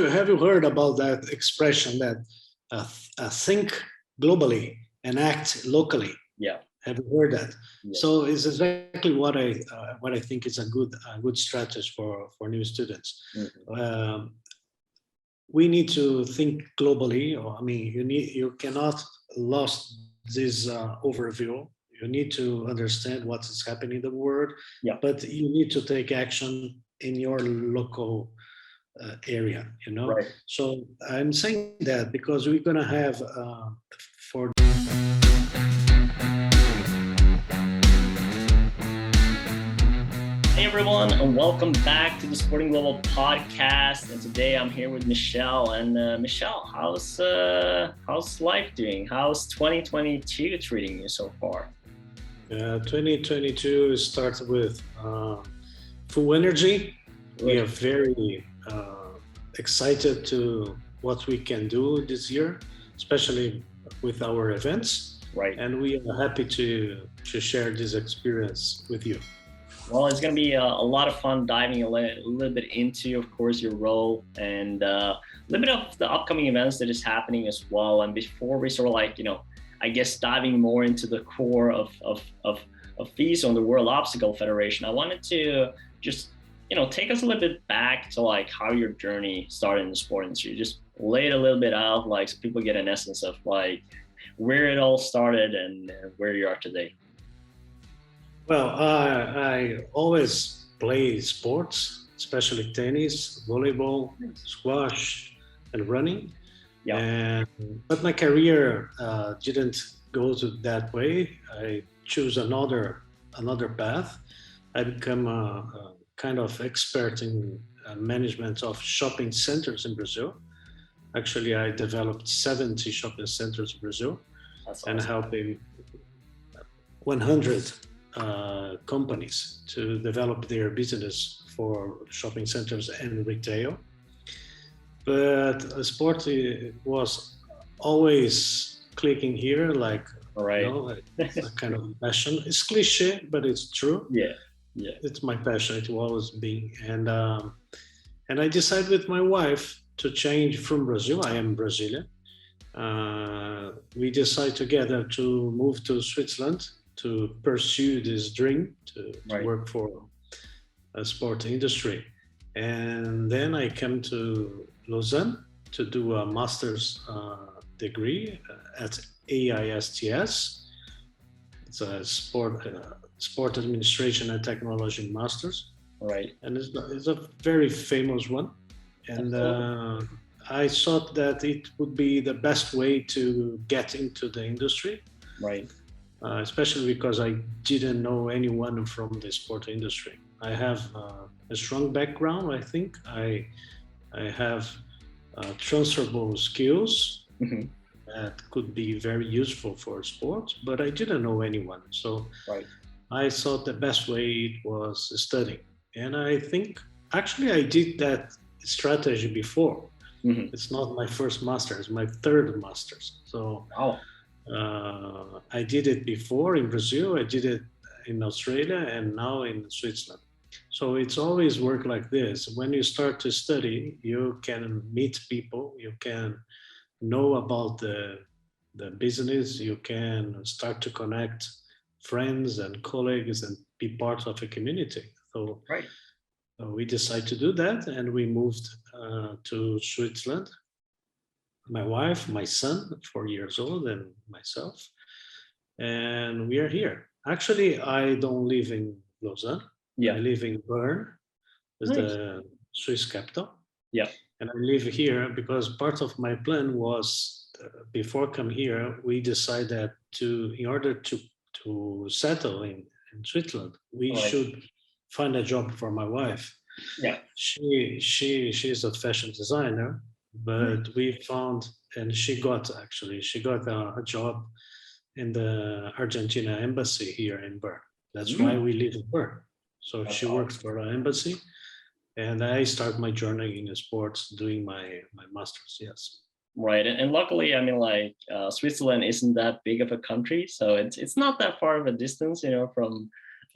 have you heard about that expression that think globally and act locally? Yeah. Have you heard that? Yes. So it's exactly what I think is a good strategy for new students. Mm-hmm. We need to think globally. I mean, you cannot lose this overview. You need to understand what is happening in the world, Yeah. but you need to take action in your local area, you know. Right. So I'm saying that because we're gonna have for. Hey everyone, and welcome back to the Sporting Global podcast. And today I'm here with Michel. And Michel, how's life doing? How's 2022 treating you so far? 2022 starts with full energy. We are very excited to what we can do this year, especially with our events. Right. And we are happy to share this experience with you. Well, it's going to be a lot of fun diving a little bit into, of course, your role and a little bit of the upcoming events that is happening as well. And before we sort of I guess diving more into the core of FISO and the World Obstacle Federation, I wanted to just take us a little bit back to how your journey started in the sport industry. Just lay it a little bit out, so people get an essence of where it all started and where you are today. Well, I always play sports, especially tennis, volleyball, squash, and running. Yeah. But my career didn't go to that way. I choose another path. I become a kind of expert in management of shopping centers in Brazil. Actually, I developed 70 shopping centers in Brazil. That's and awesome. Helping 100 companies to develop their business for shopping centers and retail. But sport was always clicking here, right. A kind of passion. It's cliche, but it's true. Yeah. It's my passion. It will always be. And I decided with my wife to change from Brazil. I am Brazilian. We decided together to move to Switzerland to pursue this dream to work for a sport industry. And then I came to Lausanne to do a master's degree at AISTS. It's a sport administration and technology master's. Right. And it's a very famous one. And I thought that it would be the best way to get into the industry. Right. Especially because I didn't know anyone from the sport industry. I have a strong background. I think I have transferable skills that could be very useful for sports, but I didn't know anyone. So I thought the best way was studying. And I think actually I did that strategy before. It's not my first master, it's my third master's. So I did it before in Brazil, I did it in Australia, and now in Switzerland. So it's always worked like this. When you start to study, you can meet people, you can know about the business, you can start to connect friends and colleagues and be part of a community. So we decided to do that, and we moved to Switzerland. My wife, my son, 4 years old, and myself. And we are here. Actually, I don't live in Lausanne. I live in Bern, is the Swiss capital. Yeah. And I live here because part of my plan was, before come here, we decided that in order to settle in Switzerland, we should find a job for my wife. Yeah. She's a fashion designer. But we found, and she got a job in the Argentina embassy here in Bern. That's why we live in Bern. So she works for the embassy, and I start my journey in sports doing my master's. Yes. Right, and luckily, I mean, Switzerland isn't that big of a country, so it's not that far of a distance, from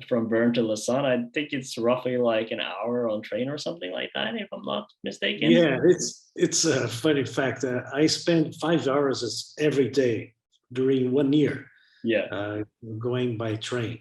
from Bern to Lausanne. I think it's roughly like an hour on train or something like that, if I'm not mistaken. Yeah, it's a funny fact. I spent 5 hours every day during 1 year going by train.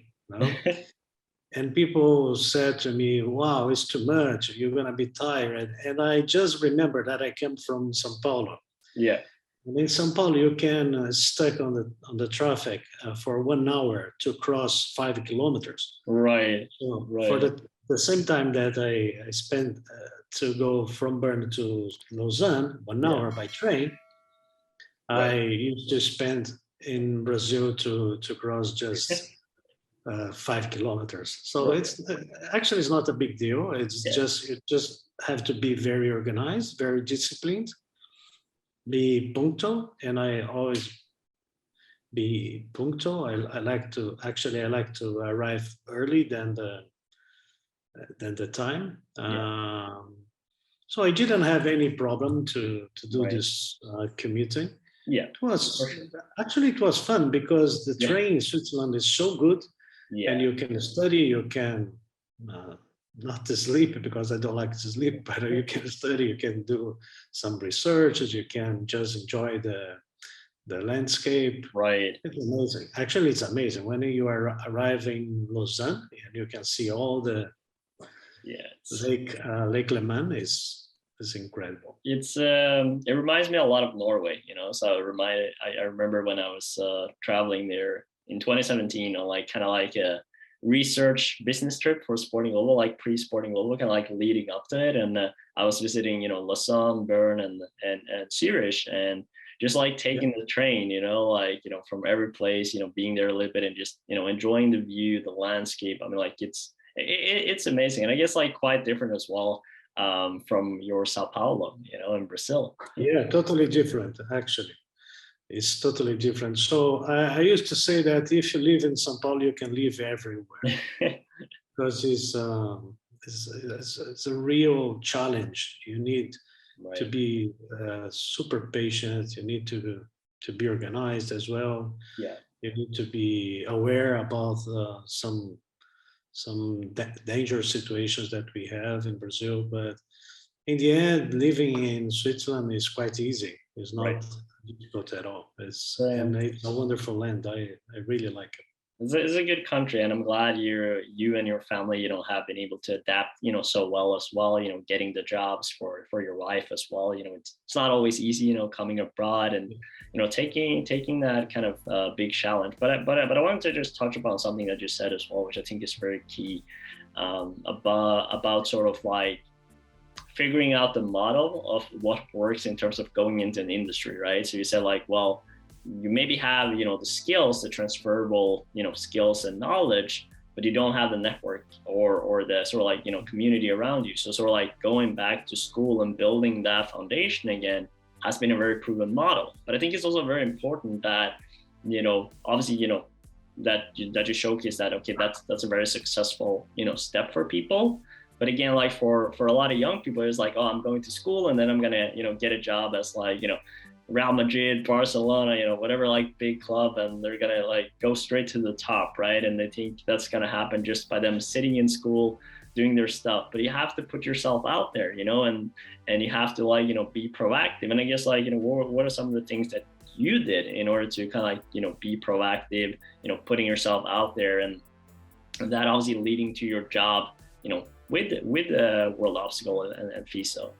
And people said to me, wow, it's too much. You're going to be tired. And I just remember that I came from Sao Paulo. Yeah. And in Sao Paulo, you can stuck on the traffic for 1 hour to cross 5 kilometers. Right. So right. For the same time that I spent to go from Bern to Lausanne, 1 hour by train, I used to spend in Brazil to cross just 5 kilometers. So it's actually it's not a big deal. It's just you just have to be very organized, very disciplined, be punctual, and I always be punctual. I like to arrive early than the time. So I didn't have any problem to do this commuting. Yeah, it was fun because the train in Switzerland is so good. And you can study, you can not to sleep because I don't like to sleep, but you can study, you can do some research, you can just enjoy the landscape. Right. It's amazing. Actually, it's amazing when you are arriving in Lausanne and you can see all the Lake Leman is incredible. It reminds me a lot of Norway, So I remember when I was traveling there in 2017 on like a research business trip for Sporting Global, like pre-Sporting Global, kind of like leading up to it. And I was visiting, Lausanne, Bern, and Zurich, and just like taking the train, from every place, being there a little bit and just, enjoying the view, the landscape. I mean, like it's amazing. And I guess like quite different as well from your Sao Paulo, in Brazil. Yeah, totally different, actually. It's totally different. So I used to say that if you live in Sao Paulo, you can live everywhere because it's a real challenge. You need to be super patient. You need to be organized as well. Yeah. You need to be aware about some dangerous situations that we have in Brazil. But in the end, living in Switzerland is quite easy. It's not difficult at all. And it's a wonderful land. I really like it. It's a good country, and I'm glad you and your family, have been able to adapt, so well as well. Getting the jobs for your wife as well. It's not always easy, coming abroad and taking that kind of big challenge. But I wanted to just touch upon something that you said as well, which I think is very key about sort of like figuring out the model of what works in terms of going into an industry, right? So you said like, well, you maybe have, the skills, the transferable, skills and knowledge, but you don't have the network or the sort of like, community around you. So sort of like going back to school and building that foundation again has been a very proven model. But I think it's also very important that, obviously, that you showcase that, okay, that's a very successful, step for people. But again, like for a lot of young people, it's like, oh, I'm going to school and then I'm gonna, get a job as like, Real Madrid, Barcelona, whatever like big club, and they're gonna like go straight to the top, right? And they think that's gonna happen just by them sitting in school, doing their stuff. But you have to put yourself out there, and you have to like, be proactive. And I guess like, what are some of the things that you did in order to kind of like, be proactive, putting yourself out there, and that obviously leading to your job, with World Obstacle and FISO?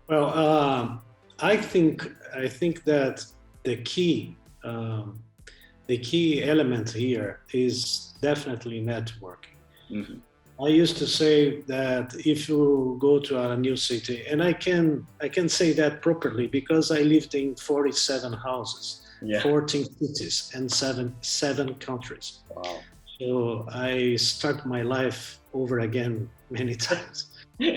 Well, I think that the key element here is definitely networking. Mm-hmm. I used to say that if you go to a new city, and I can say that properly because I lived in 47 houses, 14 cities, and seven countries. Wow. So I start my life over again many times.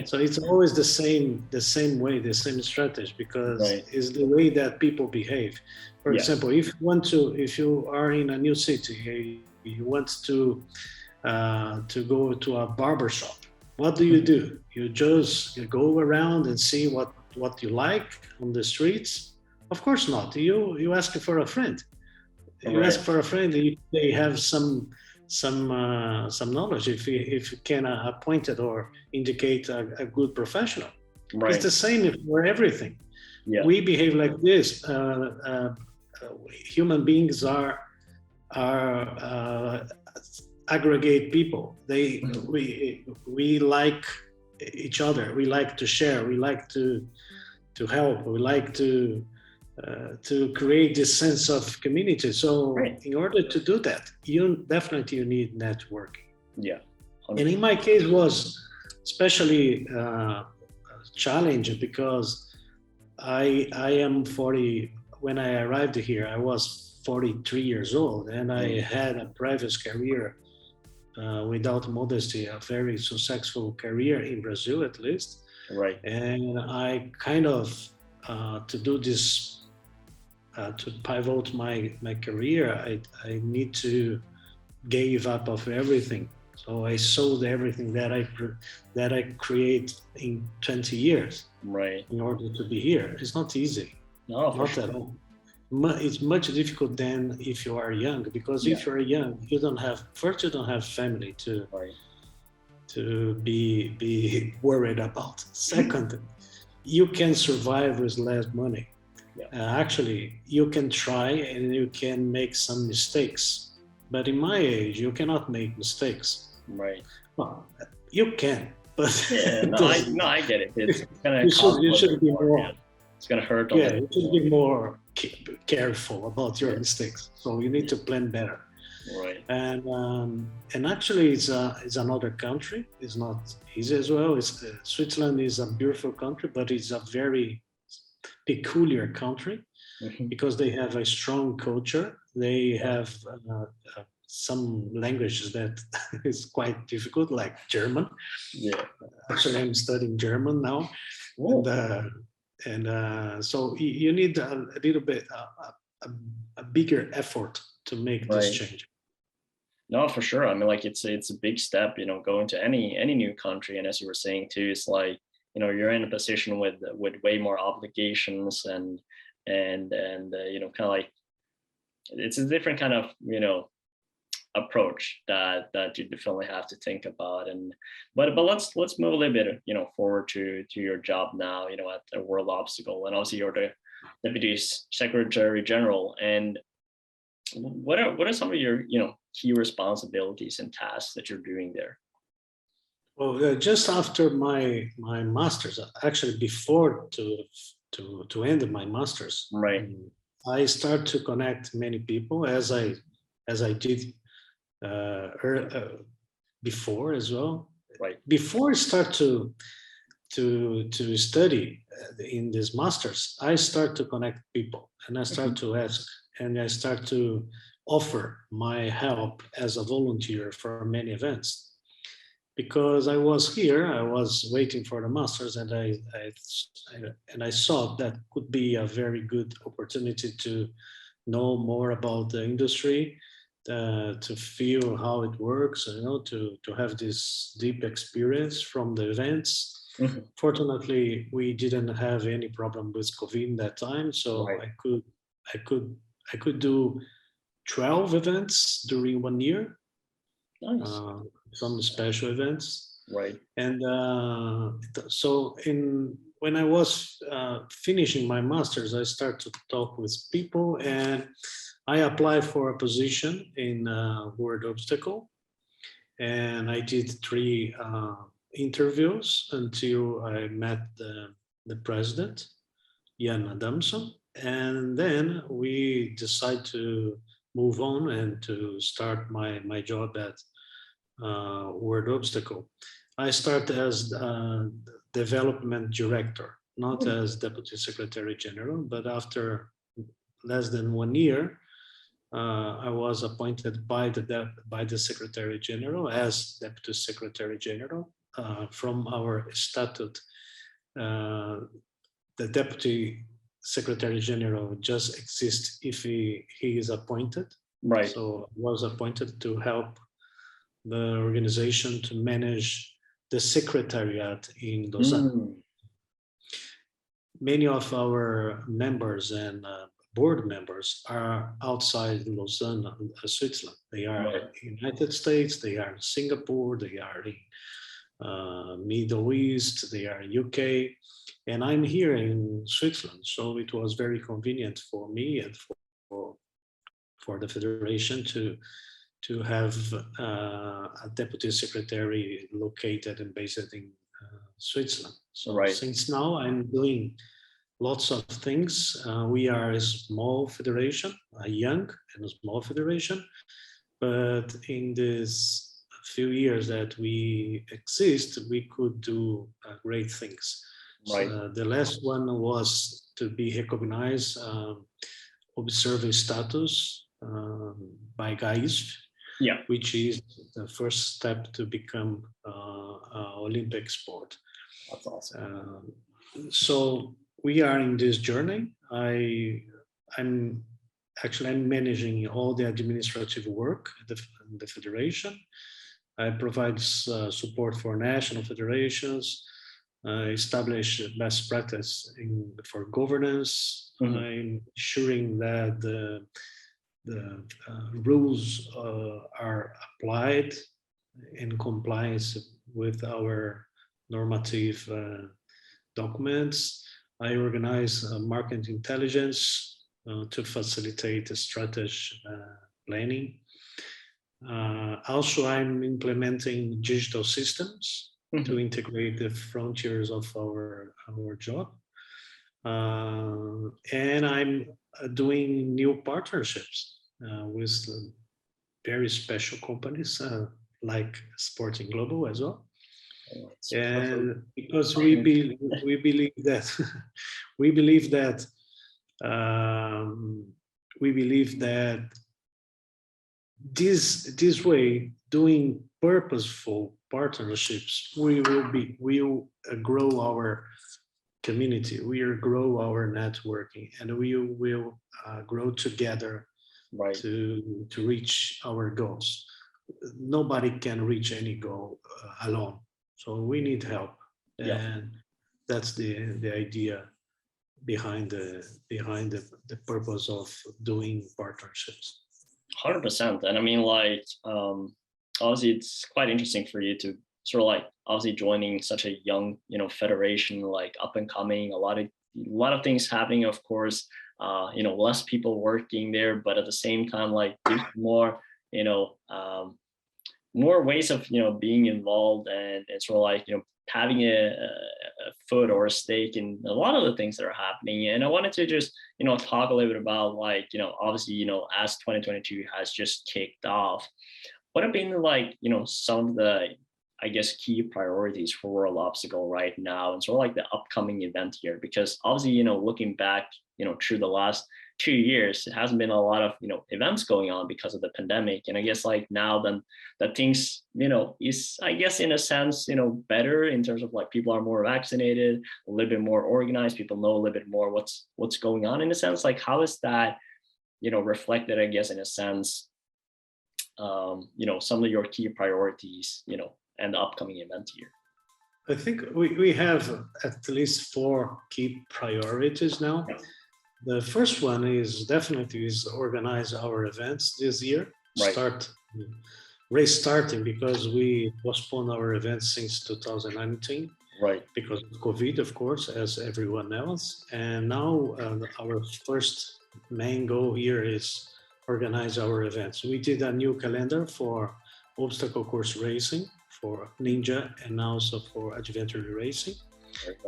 So it's always the same way, the same strategy, because it's the way that people behave. For example, if you are in a new city, you want to go to a barber shop. What do? You go around and see what you like on the streets? Of course not. You ask for a friend. You ask for a friend. If they have some some knowledge if you can appoint it or indicate a good professional. Right. It's the same for everything. Yeah. We behave like this. Human beings are aggregate people. We like each other. We like to share. We like to help. We like to create this sense of community. So Right. in order to do that, you definitely need networking. Yeah. 100%. And in my case was especially challenging because I am 40. When I arrived here, I was 43 years old, and I had a previous career, without modesty, a very successful career in Brazil, at least. Right. And I kind of to do this. To pivot my career, I need to give up of everything. So I sold everything that I create in 20 years. Right. In order to be here. It's not easy. No, for Not sure. at all. It's much difficult than if you are young, because if you're young, you don't have family to Right. to be worried about. Second, you can survive with less money. Actually, you can try and you can make some mistakes, but in my age, you cannot make mistakes. Right. Well, you can, but I get it. It's gonna you should be more. It's gonna hurt. You should be more careful about your mistakes. So you need to plan better. Right. And actually, it's another country. It's not easy as well. Switzerland is a beautiful country, but it's a very peculiar country because they have a strong culture. They have some languages that is quite difficult, like German. Yeah. Actually, I'm studying German now, and so you need a little bit a bigger effort to make this change. No, for sure. I mean, like it's a big step, going to any new country, and as you were saying too, it's like, you're in a position with way more obligations and kind of like it's a different kind of approach that you definitely have to think about. But let's move a little bit forward to your job now, at the World Obstacle, and obviously you're the Deputy Secretary General. And what are some of your key responsibilities and tasks that you're doing there? Well, just after my master's, actually before to end my master's, right, I start to connect many people as I did before as well. Right. Before I start to study in this master's, I start to connect people, and I start to ask, and I start to offer my help as a volunteer for many events. Because I was here, I was waiting for the masters, and I saw that could be a very good opportunity to know more about the industry, to feel how it works, to have this deep experience from the events. Mm-hmm. Fortunately, we didn't have any problem with COVID that time, so I could do 12 events during 1 year. Nice. Some special events, right? And so when I was finishing my master's, I started to talk with people, and I applied for a position in World Obstacle, and I did 3 interviews until I met the president, Jan Adamson, and then we decided to move on and to start my job at World Obstacle. I started as development director, not as deputy secretary general, but after less than 1 year, I was appointed by the secretary general as deputy secretary general. From our statute, the deputy secretary general just exists if he is appointed. Right. So I was appointed to help the organization to manage the secretariat in Lausanne. Many of our members and board members are outside Lausanne, Switzerland. They are in the United States, they are in Singapore, they are in Middle East, they are in UK, and I'm here in Switzerland. So it was very convenient for me and for the federation to have a deputy secretary located and based in Switzerland. So since now I'm doing lots of things. We are a small federation, a young and a small federation, but in this few years that we exist, we could do great things. So, the last one was to be recognized observer status by GAISF, which is the first step to become Olympic sport. That's awesome. So we are in this journey. I'm managing all the administrative work at the federation. I provide support for national federations, establish best practice for governance. I'm ensuring that the rules are applied in compliance with our normative documents. I organize market intelligence to facilitate strategy planning. Also, I'm implementing digital systems to integrate the frontiers of our job. And I'm doing new partnerships with very special companies like Sporting Global as well. And because we believe that this way, doing purposeful partnerships, we will grow our community, we will grow our networking, and we will grow together to reach our goals. Nobody can reach any goal alone, so we need help, and that's the idea behind the purpose of doing partnerships. 100%. And I mean, like, obviously it's quite interesting for you to sort of like obviously joining such a young, federation, like up and coming, a lot of things happening, of course, less people working there, but at the same time, like there's more, more ways of, being involved and sort of like, having a foot or a stake in a lot of the things that are happening. And I wanted to just, talk a little bit about like, obviously, as 2022 has just kicked off, what have been like, some of the, I guess, key priorities for World Obstacle right now and sort of like the upcoming event here? Because obviously, looking back, through the last 2 years, it hasn't been a lot of, events going on because of the pandemic. And I guess like now then that things, is, I guess, in a sense, better in terms of like people are more vaccinated, a little bit more organized, people know a little bit more what's going on in a sense. Like how is that, reflected, I guess, in a sense, some of your key priorities, and the upcoming event here? I think we have at least 4 key priorities now. The first one is definitely organize our events this year. Restarting because we postponed our events since 2019. Because of COVID, of course, as everyone else. And now our first main goal here is organize our events. We did a new calendar for obstacle course racing, for Ninja, and also for adventure racing.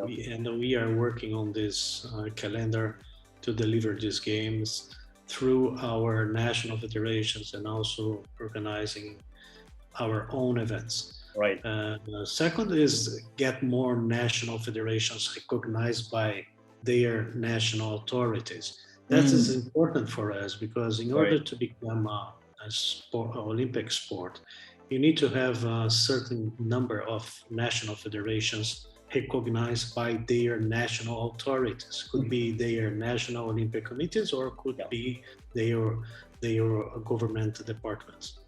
We are working on this calendar to deliver these games through our national federations and also organizing our own events. Second is get more national federations recognized by their national authorities. That is important for us because in order to become a Olympic sport, you need to have a certain number of national federations recognized by their national authorities. Could be their national Olympic committees or could be their government departments.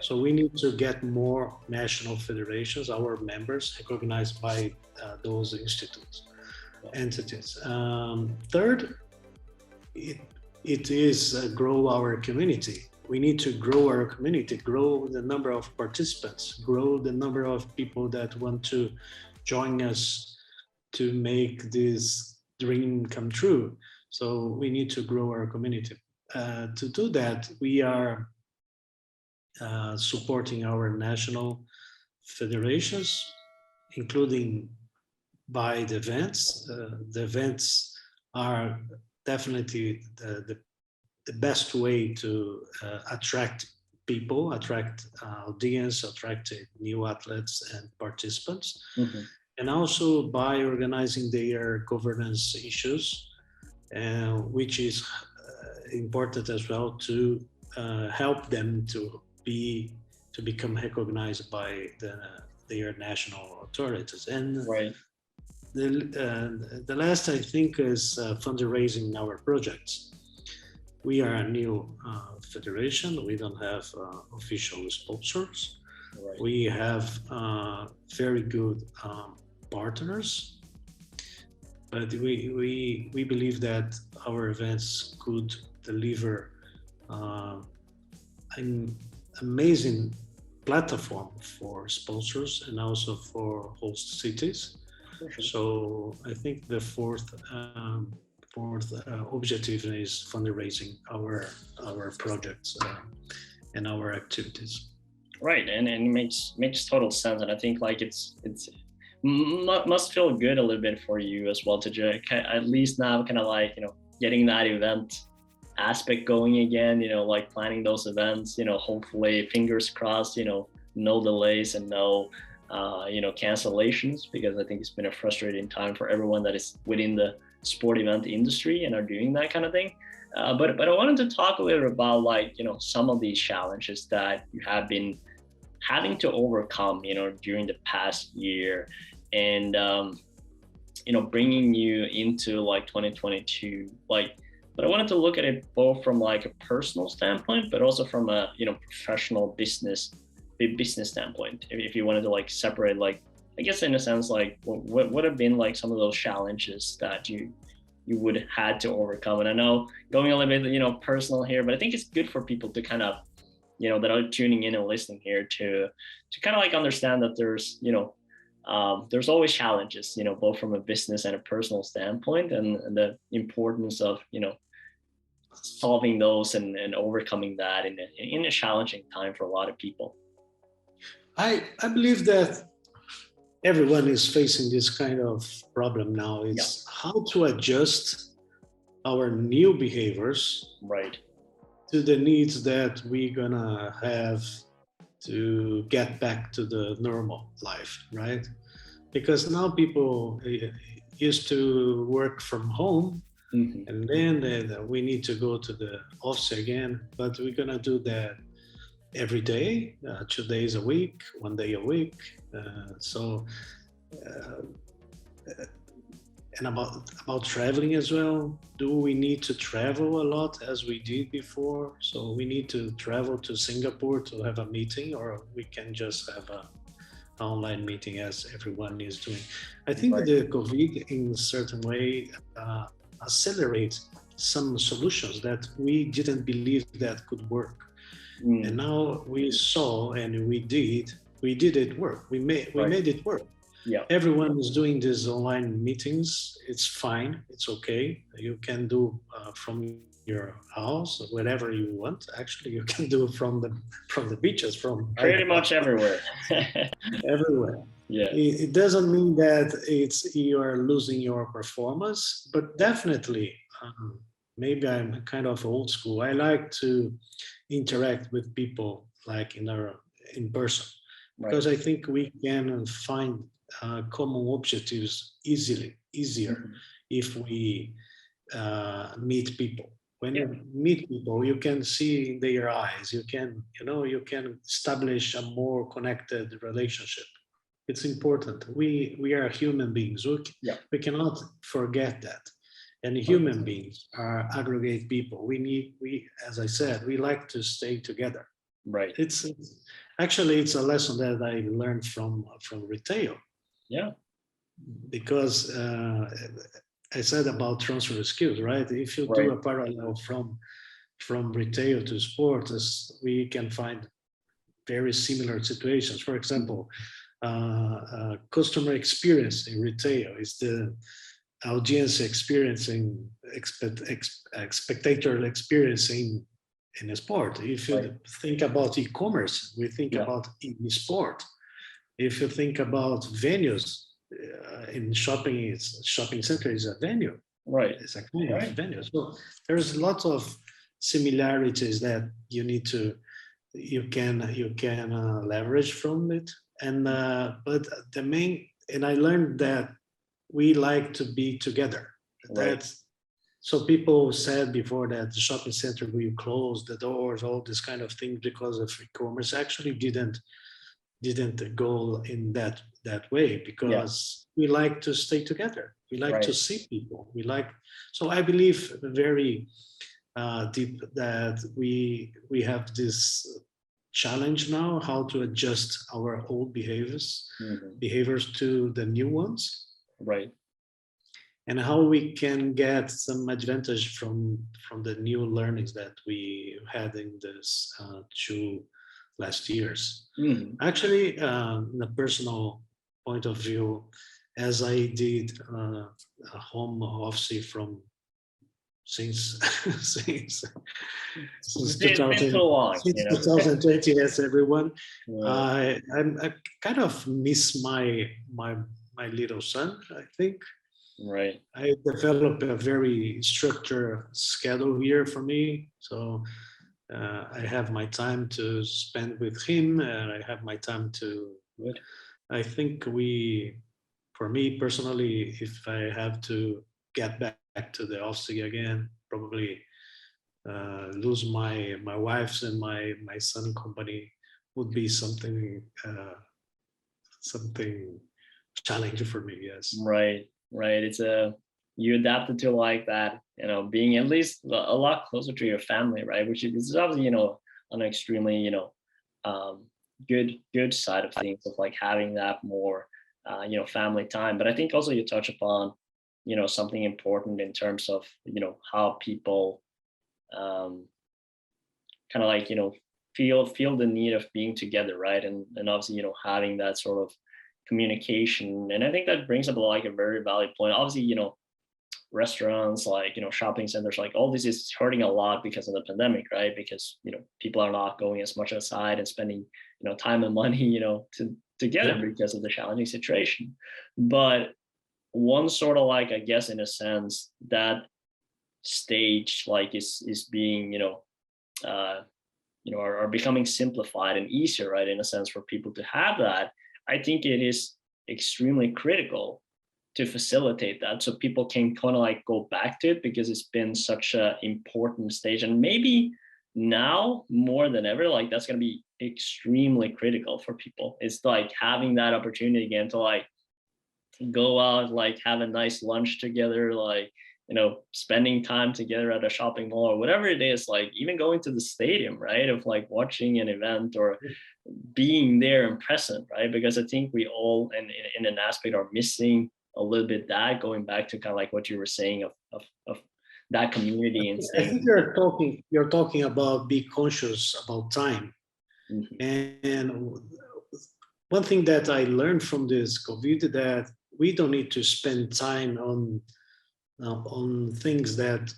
So we need to get more national federations, our members, recognized by those entities. Third, it is grow our community. We need to grow our community, grow the number of participants, grow the number of people that want to join us to make this dream come true. So we need to grow our community. To do that, we are supporting our national federations, including by the events. The events are definitely the best way to attract people, attract audience, attract new athletes and participants. Mm-hmm. And also by organizing their governance issues, which is important as well to help them to become recognized by their national authorities. And right. The last, I think, is fundraising our projects. We are a new federation. We don't have official sponsors. Right. We have very good partners, but we believe that our events could deliver an amazing platform for sponsors and also for host cities. Sure. So I think the fourth objective is fundraising our projects and our activities. Right, and it makes total sense, and I think like it's must feel good a little bit for you as well to at least now kind of like, you know, getting that event aspect going again, you know, like planning those events, you know, hopefully fingers crossed, you know, no delays and no you know, cancellations, because I think it's been a frustrating time for everyone that is within the sport event industry and are doing that kind of thing. But I wanted to talk a little bit about, like, you know, some of these challenges that you have been having to overcome, you know, during the past year, and you know, bringing you into like 2022. Like, but I wanted to look at it both from like a personal standpoint, but also from a, you know, professional business standpoint. If you wanted to like separate, like, I guess in a sense, like what would have been like some of those challenges that you would had to overcome. And I know going a little bit, you know, personal here, but I think it's good for people to kind of, you know, that are tuning in and listening here to kind of like understand that there's, you know, there's always challenges, you know, both from a business and a personal standpoint, and the importance of, you know, solving those and overcoming that in a challenging time for a lot of people. I believe that everyone is facing this kind of problem now. It's how to adjust our new behaviors, right, to the needs that we're gonna have to get back to the normal life, right? Because now people used to work from home, mm-hmm. and then we need to go to the office again, but we're gonna do that every day, 2 days a week, 1 day a week. And about traveling as well. Do we need to travel a lot as we did before? So we need to travel to Singapore to have a meeting, or we can just have an online meeting as everyone is doing. I think the COVID in a certain way accelerates some solutions that we didn't believe that could work. And now we saw, and we did it work. We made it work. Yeah. Everyone is doing these online meetings. It's fine. It's okay. You can do from your house, wherever you want. Actually, you can do from the beaches, from pretty much everywhere. Everywhere. Yeah. It doesn't mean that you are losing your performance, but definitely, maybe I'm kind of old school. I like to interact with people like in person, because I think we can find common objectives easier mm-hmm. if we meet people. When you meet people, you can see in their eyes. You can establish a more connected relationship. It's important. We are human beings. We cannot forget that. And human beings are aggregate people. We, as I said, we like to stay together. Right. It's a lesson that I learned from retail. Yeah. Because I said about transfer skills, right? If you do Right. a parallel from retail to sports, we can find very similar situations. For example, customer experience in retail is the audience experiencing, spectator experiencing in a sport. If you Right. think about e-commerce, we think Yeah. about e-sport. If you think about venues, in shopping, shopping center is a venue. Right. It's a kind of Right. venue. So there's lots of similarities that you can leverage from it. And but the main, and I learned that we like to be together. Right. That's, so people said before that the shopping center will close the doors, all this kind of thing because of e-commerce. Actually didn't go in that way, Yeah. because we like to stay together. We like to Right. see people. We like, so I believe very deep that we have this challenge now, how to adjust our old behaviors to the new ones, Right. and how we can get some advantage from the new learnings that we had in this 2 last years. Actually, in a personal point of view, as I did a home office from since since It's been so long, since 2020, yes, everyone. Yeah. I kind of miss my little son. I think Right. I developed a very structured schedule here for me. So I have my time to spend with him, and I have my time to. Good. I think for me personally, if I have to get back to the office again, probably lose my wife's and my son company would be something challenging for me. Yes. Right. Right. It's you adapted to like that, being at least a lot closer to your family, right? Which is obviously, an extremely, um, good side of things, of like having that more, family time. But I think also you touch upon, something important in terms of, how people, um, kind of like, feel the need of being together, right? And obviously, having that sort of communication. And I think that brings up like a very valid point. Obviously, restaurants, like, shopping centers, like all this is hurting a lot because of the pandemic, right? Because, people are not going as much outside and spending, time and money, together Yeah. because of the challenging situation. But one sort of like, I guess, in a sense, that stage like is being, are becoming simplified and easier, right? In a sense, for people to have that. I think it is extremely critical to facilitate that, so people can kind of like go back to it, because it's been such an important stage. And maybe now more than ever, like that's going to be extremely critical for people. It's like having that opportunity again to like go out, like have a nice lunch together, like, spending time together at a shopping mall or whatever it is, like even going to the stadium, right? Of like watching an event or being there and present, right? Because I think we all in an aspect are missing a little bit that, going back to kind of like what you were saying of that community and I saying. think you're talking about be conscious about time. And one thing that I learned from this COVID, that we don't need to spend time on things that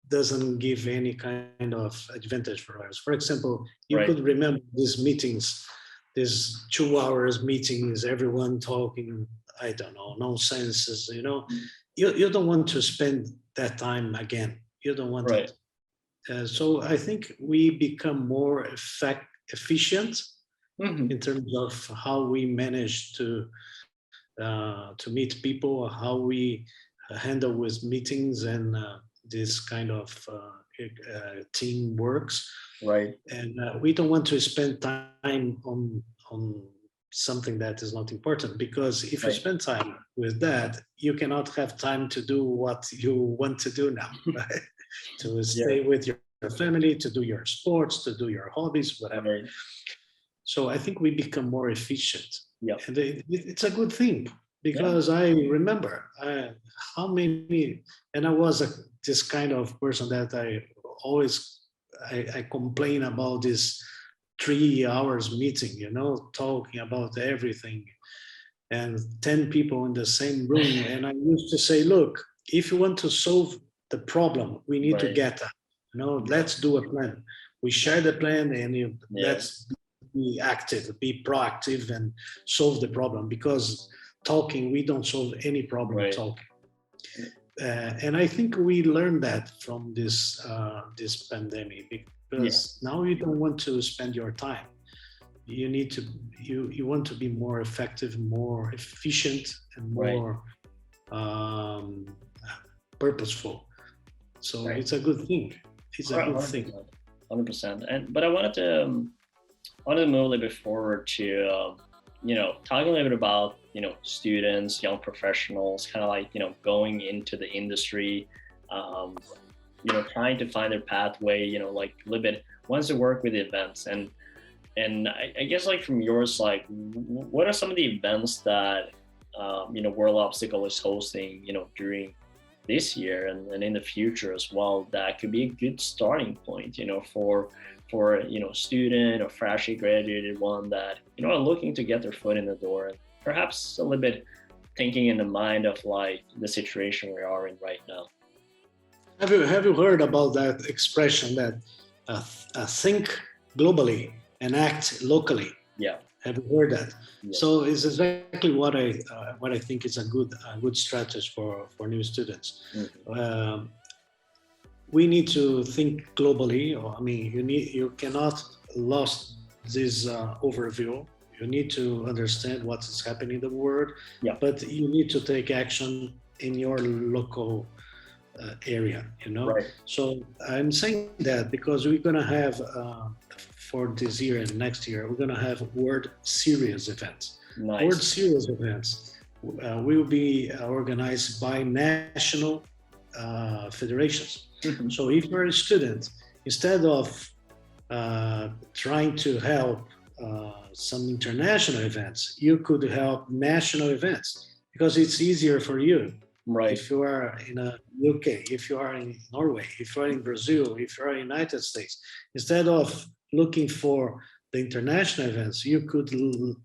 doesn't give any kind of advantage for us. For example, you Right. could remember these meetings, these 2 hours meetings, everyone talking, I don't know, nonsenses, you don't want to spend that time again. You don't want Right. it. So I think we become more efficient in terms of how we manage to meet people, how we handle with meetings and this kind of team works. Right. And we don't want to spend time on something that is not important, because if you spend time with that, you cannot have time to do what you want to do now, right? To stay with your family, to do your sports, to do your hobbies, whatever. So I think we become more efficient. Yeah. And it's a good thing. because I remember how many, and I was this kind of person that I complain about this 3 hours meeting, you know, talking about everything and 10 people in the same room. And I used to say, look, if you want to solve the problem, we need to get that. You know, let's do a plan. We share the plan and let's be active, be proactive and solve the problem, because talking, we don't solve any problem talking. And I think we learned that from this pandemic, because now you don't want to spend your time. You need to you want to be more effective, more efficient, and more purposeful. So it's a good thing. It's a good thing. 100%. And but I wanted to move a little bit forward to talking a little bit about students, young professionals, kind of like going into the industry, trying to find their pathway, like a little bit wants to work with the events. And I guess like from yours, like what are some of the events that World Obstacle is hosting during this year and in the future as well, that could be a good starting point for student or freshly graduated one that are looking to get their foot in the door, and perhaps a little bit thinking in the mind of like the situation we are in right now. Have you heard about that expression that think globally and act locally? Yeah. Have you heard that? Yeah. So it's exactly what I think is a good strategy for new students. Mm-hmm. We need to think globally. I mean, you cannot lose this overview. You need to understand what is happening in the world, but you need to take action in your local area, Right. So I'm saying that because we're going to have, for this year and next year, we're going to have World Series events. Nice. World Series events will be organized by national federations. Mm-hmm. So if you're a student, instead of trying to help some international events, you could help national events because it's easier for you. Right. If you are in UK, if you are in Norway, if you are in Brazil, if you are in the United States, instead of looking for the international events, you could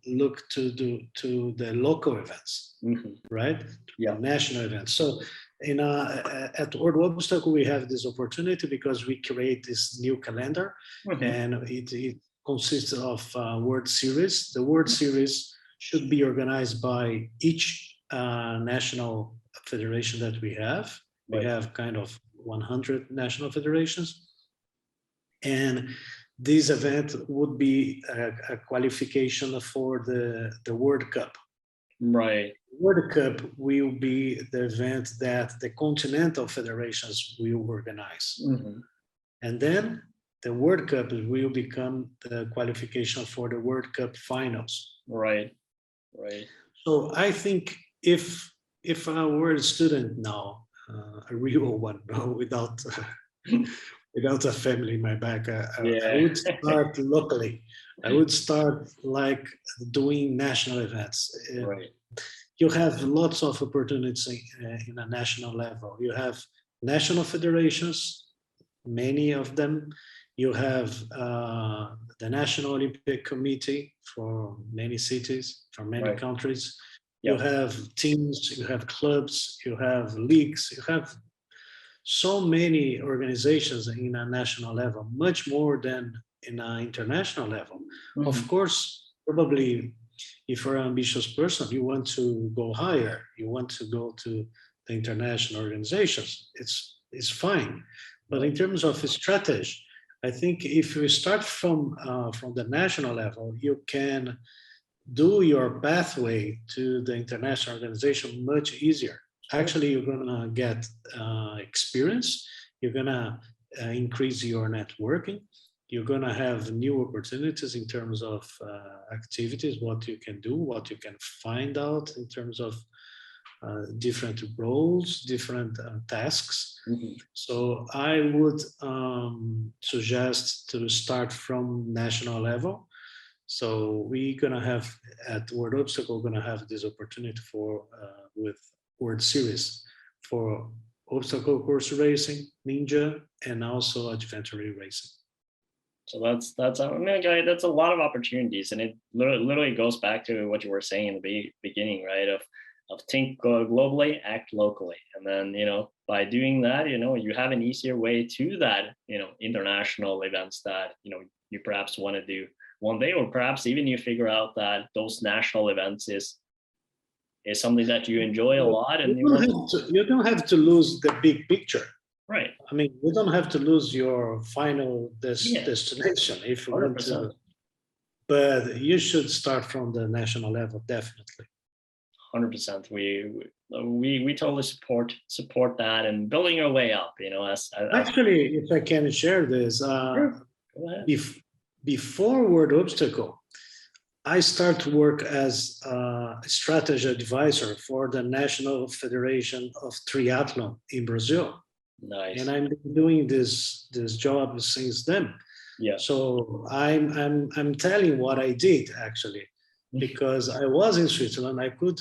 look to the local events, mm-hmm. right? Yeah, national events. So at World Obstacle, we have this opportunity because we create this new calendar, mm-hmm. and it consists of World Series. The World Series should be organized by each national federation that we have. Right. We have kind of 100 national federations, and this event would be a qualification for the World Cup. Right. World Cup will be the event that the continental federations will organize. Mm-hmm. And then the World Cup will become the qualification for the World Cup finals. Right. Right. So I think if I were a student now, a real one, without a family in my back, I would start locally. I would start like doing national events. Right. You have lots of opportunities in a national level. You have national federations, many of them. You have the National Olympic Committee for many cities, for many countries. You have teams, you have clubs, you have leagues, you have so many organizations in a national level, much more than in an international level. Mm-hmm. Of course, probably if you're an ambitious person, you want to go higher, you want to go to the international organizations, it's fine. But in terms of strategy, I think if you start from the national level, you can do your pathway to the international organization much easier. Actually, you're gonna get experience, you're gonna increase your networking, you're gonna have new opportunities in terms of activities, what you can do, what you can find out in terms of different roles, different tasks. Mm-hmm. So I would suggest to start from national level, So we're gonna have at World Obstacle gonna have this opportunity for with World Series for obstacle course racing, ninja, and also adventure racing. So that's I mean, that's a lot of opportunities, and it literally goes back to what you were saying in the beginning, right? Of think globally, act locally, and then by doing that, you have an easier way to that international events that you perhaps want to do one day, or perhaps even you figure out that those national events is something that you enjoy a lot, and you don't have to lose the big picture. Right. I mean, you don't have to lose your final destination if you 100%. Want to, but you should start from the national level, definitely. 100%. We totally support that and building your way up. Actually, if I can share this, sure. Go ahead. Before World Obstacle, I started to work as a strategy advisor for the National Federation of Triathlon in Brazil. Nice. And I'm doing this job since then. Yeah. So I'm telling what I did actually, because I was in Switzerland. I could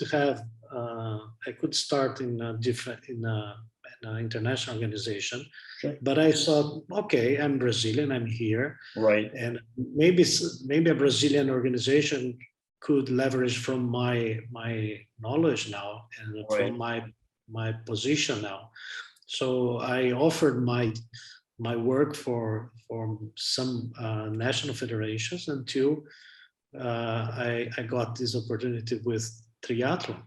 start in an international organization, sure. But I thought, okay, I'm Brazilian, I'm here, right? And maybe a Brazilian organization could leverage from my knowledge now and right. From my position now. So I offered my work for some national federations until I got this opportunity with triathlon,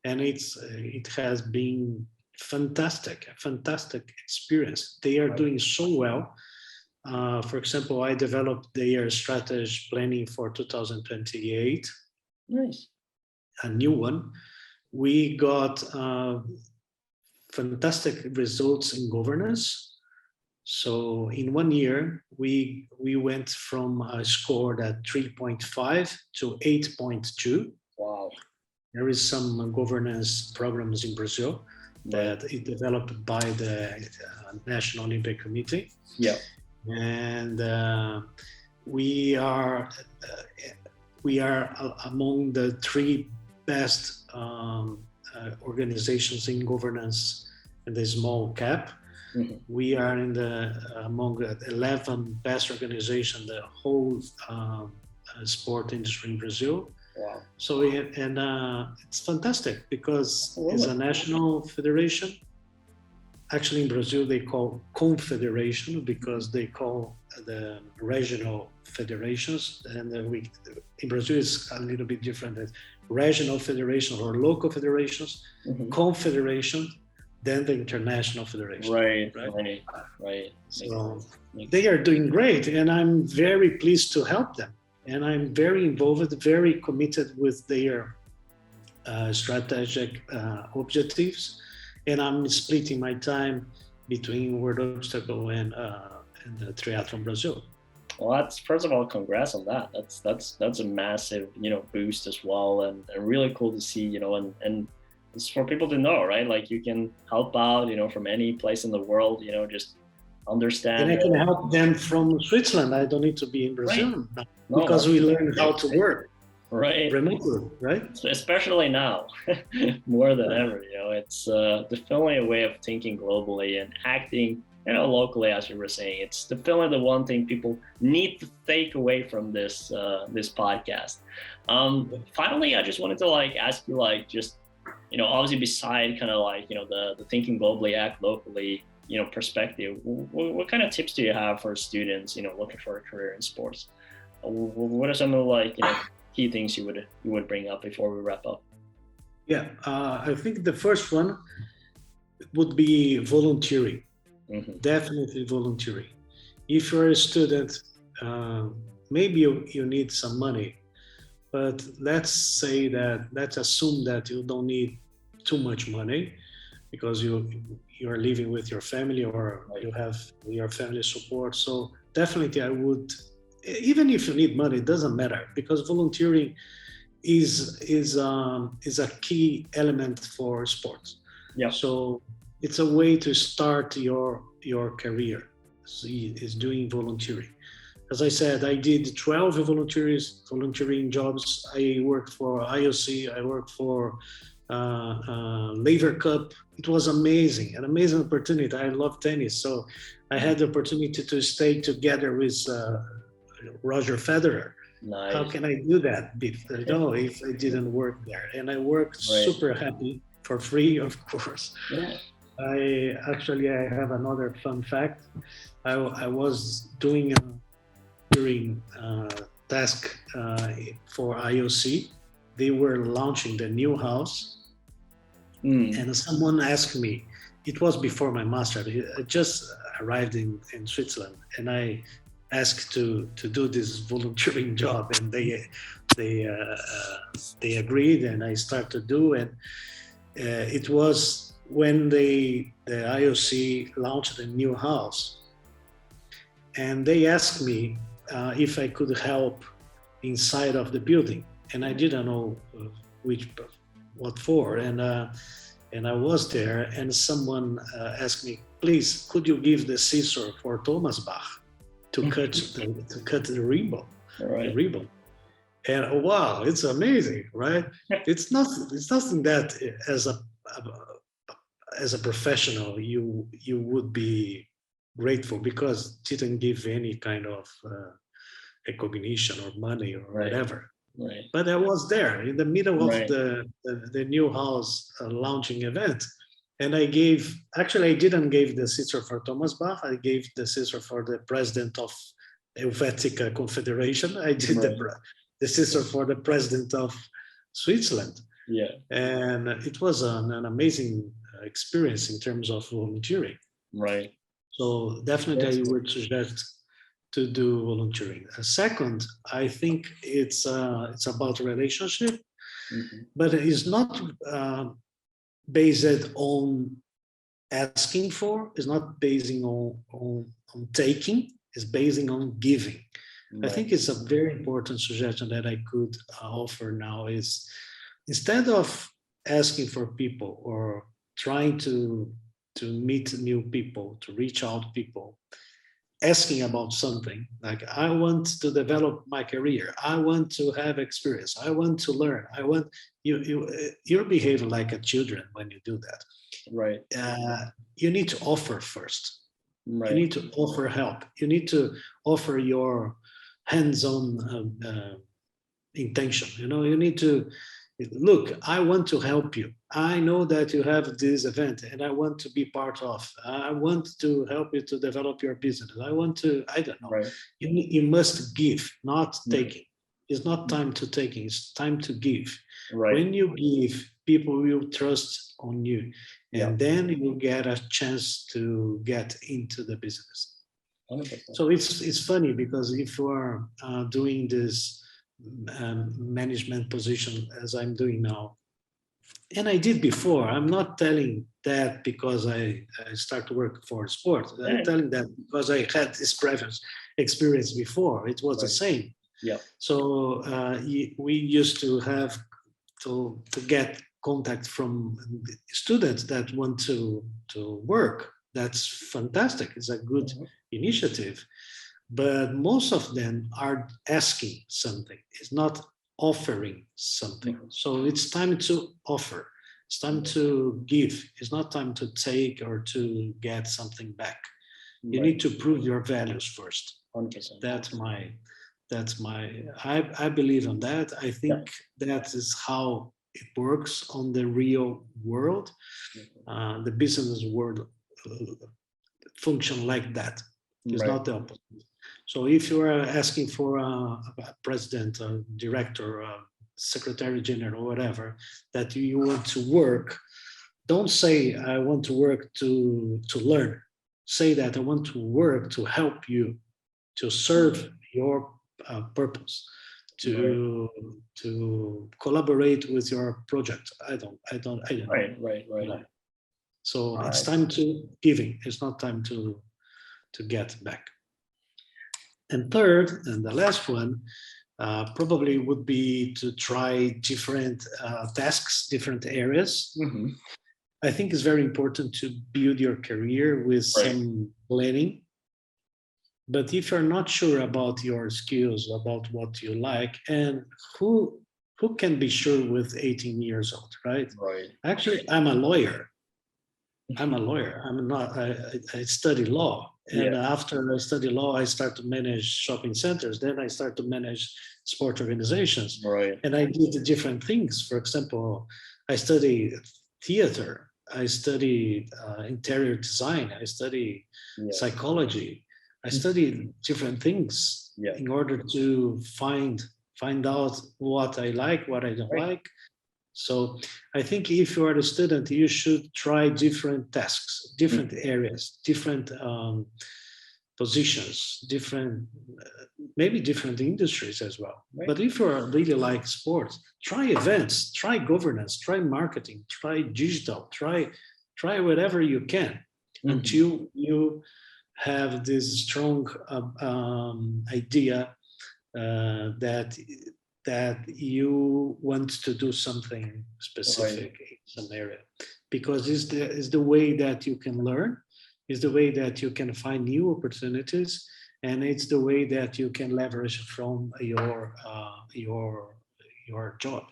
and it has been fantastic experience. They are doing so well. For example, I developed their strategy planning for 2028. Nice. A new one. We got fantastic results in governance. So in 1 year, we went from a score at 3.5 to 8.2. Wow. There is some governance programs in Brazil that is developed by the National Olympic Committee. Yeah. And we are among the 3 best organizations in governance in the small cap. Mm-hmm. We are among the 11 best organizations, the whole sport industry in Brazil. Wow. So it's fantastic because it's a national federation. Actually, in Brazil, they call confederation because they call the regional federations. And in Brazil, it's a little bit different. Regional federations or local federations, mm-hmm. Confederation, then the international federation. Right. So they are doing great, and I'm very pleased to help them. And I'm very involved, very committed with their strategic objectives. And I'm splitting my time between World Obstacle and the Triathlon Brazil. Well, first of all, congrats on that. That's a massive, boost as well, and really cool to see, and it's for people to know, right? Like you can help out, from any place in the world, just understand. And I can help them from Switzerland. I don't need to be in Brazil right. Because we learn how to work. Right. Remotely, right? Especially now, more than ever, it's definitely a way of thinking globally and acting, locally, as you were saying. It's definitely the one thing people need to take away from this podcast. Finally, I just wanted to ask you, just, obviously beside kind of the thinking globally, act locally, perspective, what kind of tips do you have for students, looking for a career in sports? What are some of key things you would bring up before we wrap up? Yeah, I think the first one would be volunteering. Mm-hmm. Definitely volunteering. If you're a student, maybe you need some money, but let's assume that you don't need too much money because you're living with your family or you have your family support. So definitely I would, even if you need money, it doesn't matter, because volunteering is a key element for sports. Yeah. So it's a way to start your career. So is doing volunteering. as I said, I did 12 volunteering jobs. I worked for IOC. I worked for Lever Cup. It was amazing, an amazing opportunity. I love tennis, so I had the opportunity to stay together with Roger Federer. Nice. How can I do that? If I didn't work there, and I worked super happy for free, of course. Yeah. I have another fun fact. I was doing during task for IOC. They were launching the new house, and someone asked me. It was before my master. I just arrived in Switzerland, and I asked to do this volunteering job, and they agreed, and I started to do. And it was when the IOC launched a new house, and they asked me if I could help inside of the building, and I didn't know what for, and I was there, and someone asked me, please, could you give the scissor for Thomas Bach to cut the ribbon? Right. The ribbon. And wow, it's amazing, right? It's nothing that as a professional you would be grateful, because it didn't give any kind of recognition or money or whatever. Right. But I was there in the middle of the new house launching event, and I didn't give the scissor for Thomas Bach. I gave the scissor for the president of Helvetica Confederation. I did the scissor for the president of Switzerland. Yeah. And it was an amazing experience in terms of volunteering. Right. So definitely I would suggest to do volunteering. Second, I think it's about relationship, but it's not based on asking for. It's not basing on taking. It's basing on giving. Right. I think it's a very important suggestion that I could offer now is, instead of asking for people or trying to meet new people, to reach out to people, asking about something like, I want to develop my career, I want to have experience, I want to learn, you're behaving like a children when you do that. Right. You need to offer first. Right. You need to offer help. You need to offer your hands-on intention. You need to look, I want to help you. I know that you have this event and I want to be part of. I want to help you to develop your business. I don't know. Right. You must give, not taking. It's not time to taking, it's time to give. Right. When you give, people will trust on you. And then you get a chance to get into the business. 100%. So it's funny, because if you are doing this management position as I'm doing now, and I did before, I'm not telling that because I start to work for sport. I'm telling that because I had this previous experience before. It was the same. Yeah. So we used to have to get contact from students that want to work. That's fantastic. It's a good initiative. But most of them are asking something. It's not offering something. So it's time to offer. It's time to give. It's not time to take or to get something back. You need to prove your values first. 100%. That's my. I believe in that. I think that is how it works on the real world. The business world function like that. It's not the opposite. So if you are asking for a president, a director, a secretary general, or whatever, that you want to work, don't say, I want to work to learn. Say that I want to work to help you, to serve your purpose, to collaborate with your project. I don't know. Right. So it's time to giving. It's not time to get back. And third, and the last one, probably would be to try different tasks, different areas. I think it's very important to build your career with some planning. But if you're not sure about your skills, about what you like, and who can be sure with 18 years old, right? Right. Actually, I'm a lawyer. I'm not. I study law, and Yeah. after I study law, I start to manage shopping centers. Then I start to manage sport organizations, Right. and I did different things. For example, I study theater. I study interior design. I study Yeah. psychology. I study different things Yeah. in order to find out what I like, what I don't Right. like. So I think if you are a student, you should try different tasks, different areas, different positions, different, maybe different industries as well. Right. But if you really like sports, try events, try governance, try marketing, try digital, try whatever you can until you have this strong idea that you want to do something specific in some area, because it's the way that you can learn, is the way that you can find new opportunities, and it's the way that you can leverage from your job.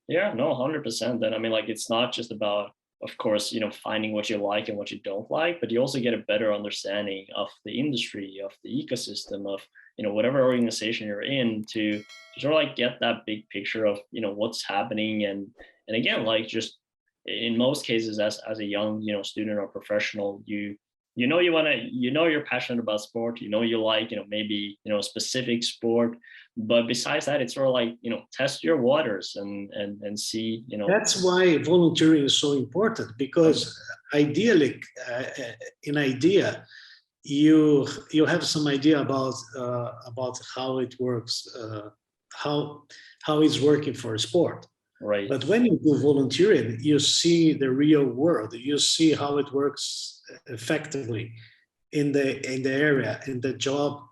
Yeah, no, 100%. And I mean, like, it's not just about, of course, finding what you like and what you don't like, but you also get a better understanding of the industry, of the ecosystem, of, whatever organization you're in, to sort of like get that big picture of, what's happening. And again, like, just in most cases, as a young, student or professional, you want to, you're passionate about sport, you like, maybe, a specific sport, but besides that, it's sort of like, test your waters and see, That's why volunteering is so important, because ideally, in idea, you have some idea about how it works, how it's working for a sport. Right. But when you do volunteering, you see the real world. You see how it works effectively in the area, in the job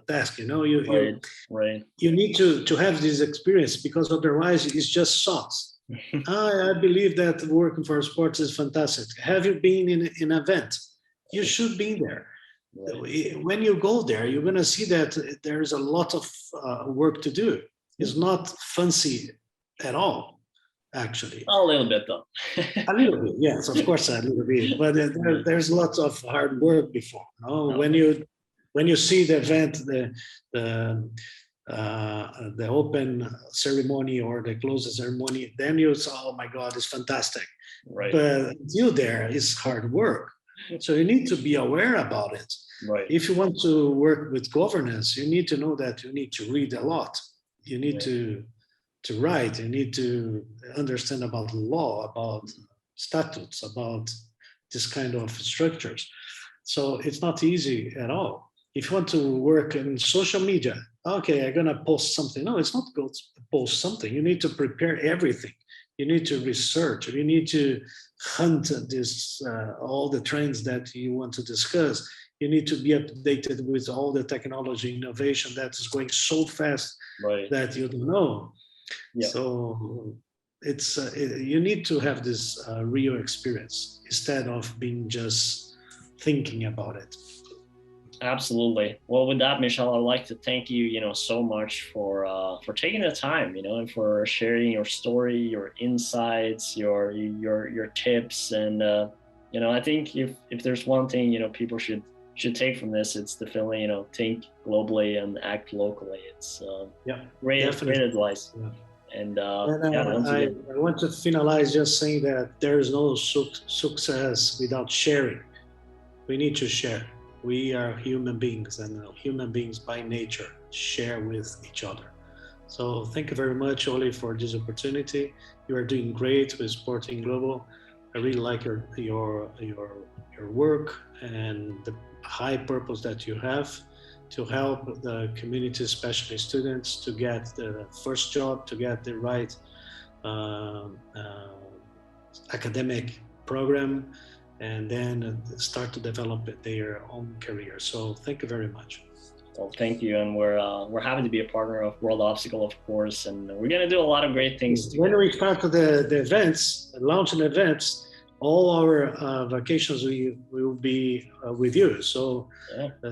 task. You need to have this experience, because otherwise it's just thoughts. I believe that working for sports is fantastic. Have you been in an event? You should be there. Right. When you go there, you're going to see that there's a lot of work to do. It's not fancy at all, actually. A little bit, though. A little bit, yes, of course, a little bit. But there's lots of hard work before. Okay. When you see the event, the open ceremony or the closing ceremony, then you say, oh my God, it's fantastic. Right. But you there is hard work. So you need to be aware about it. Right. If you want to work with governance, you need to know that you need to read a lot. You need to write, you need to understand about law, about statutes, about this kind of structures. So it's not easy at all. If you want to work in social media, okay, I'm gonna post something. No, it's not good to post something. You need to prepare everything. You need to research. You need to hunt this all the trends that you want to discuss. You need to be updated with all the technology innovation that is going so fast that you don't know. Yeah. So it's you need to have this real experience instead of being just thinking about it. Absolutely. Well, with that, Michel, I'd like to thank you, so much for taking the time, and for sharing your story, your insights, your tips, and I think if there's one thing people should take from this, it's the feeling, think globally and act locally. It's great advice. Yeah. And I want to finalize just saying that there is no success without sharing. We need to share. We are human beings, and human beings by nature share with each other. So thank you very much, Oli, for this opportunity. You are doing great with Sporting Global. I really like your work and the high purpose that you have to help the community, especially students, to get the first job, to get the right academic program, and then start to develop their own career. So thank you very much. Well, thank you, and we're happy to be a partner of World Obstacle, of course, and we're going to do a lot of great things together. When we start the events, launching events, all our vacations we will be with you. So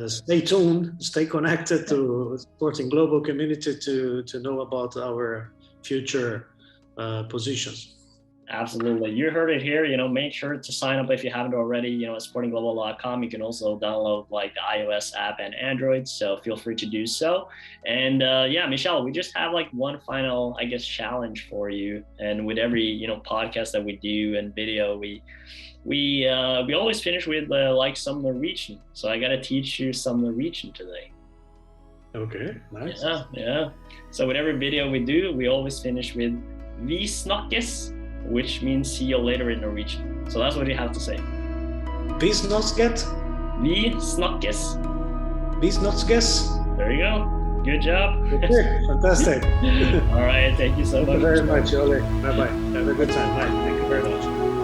stay tuned, stay connected to Sporting Global community to know about our future positions. Absolutely. You heard it here. Make sure to sign up if you haven't already, at sportingglobal.com. You can also download like the iOS app and Android. So feel free to do so. And Michel, we just have like one final, I guess, challenge for you. And with every, podcast that we do and video, we always finish with like some Norwegian. So I got to teach you some Norwegian today. Okay, nice. Yeah. So with every video we do, we always finish with "Vi snakkes," which means see you later in Norwegian. So that's what you have to say. Vi snakkes. Vi snakkes. Vi snakkes. There you go. Good job. Okay, fantastic. All right. Thank you so much. Thank you very much, Ole. Bye-bye. Have a good time. Bye. Thank you very much.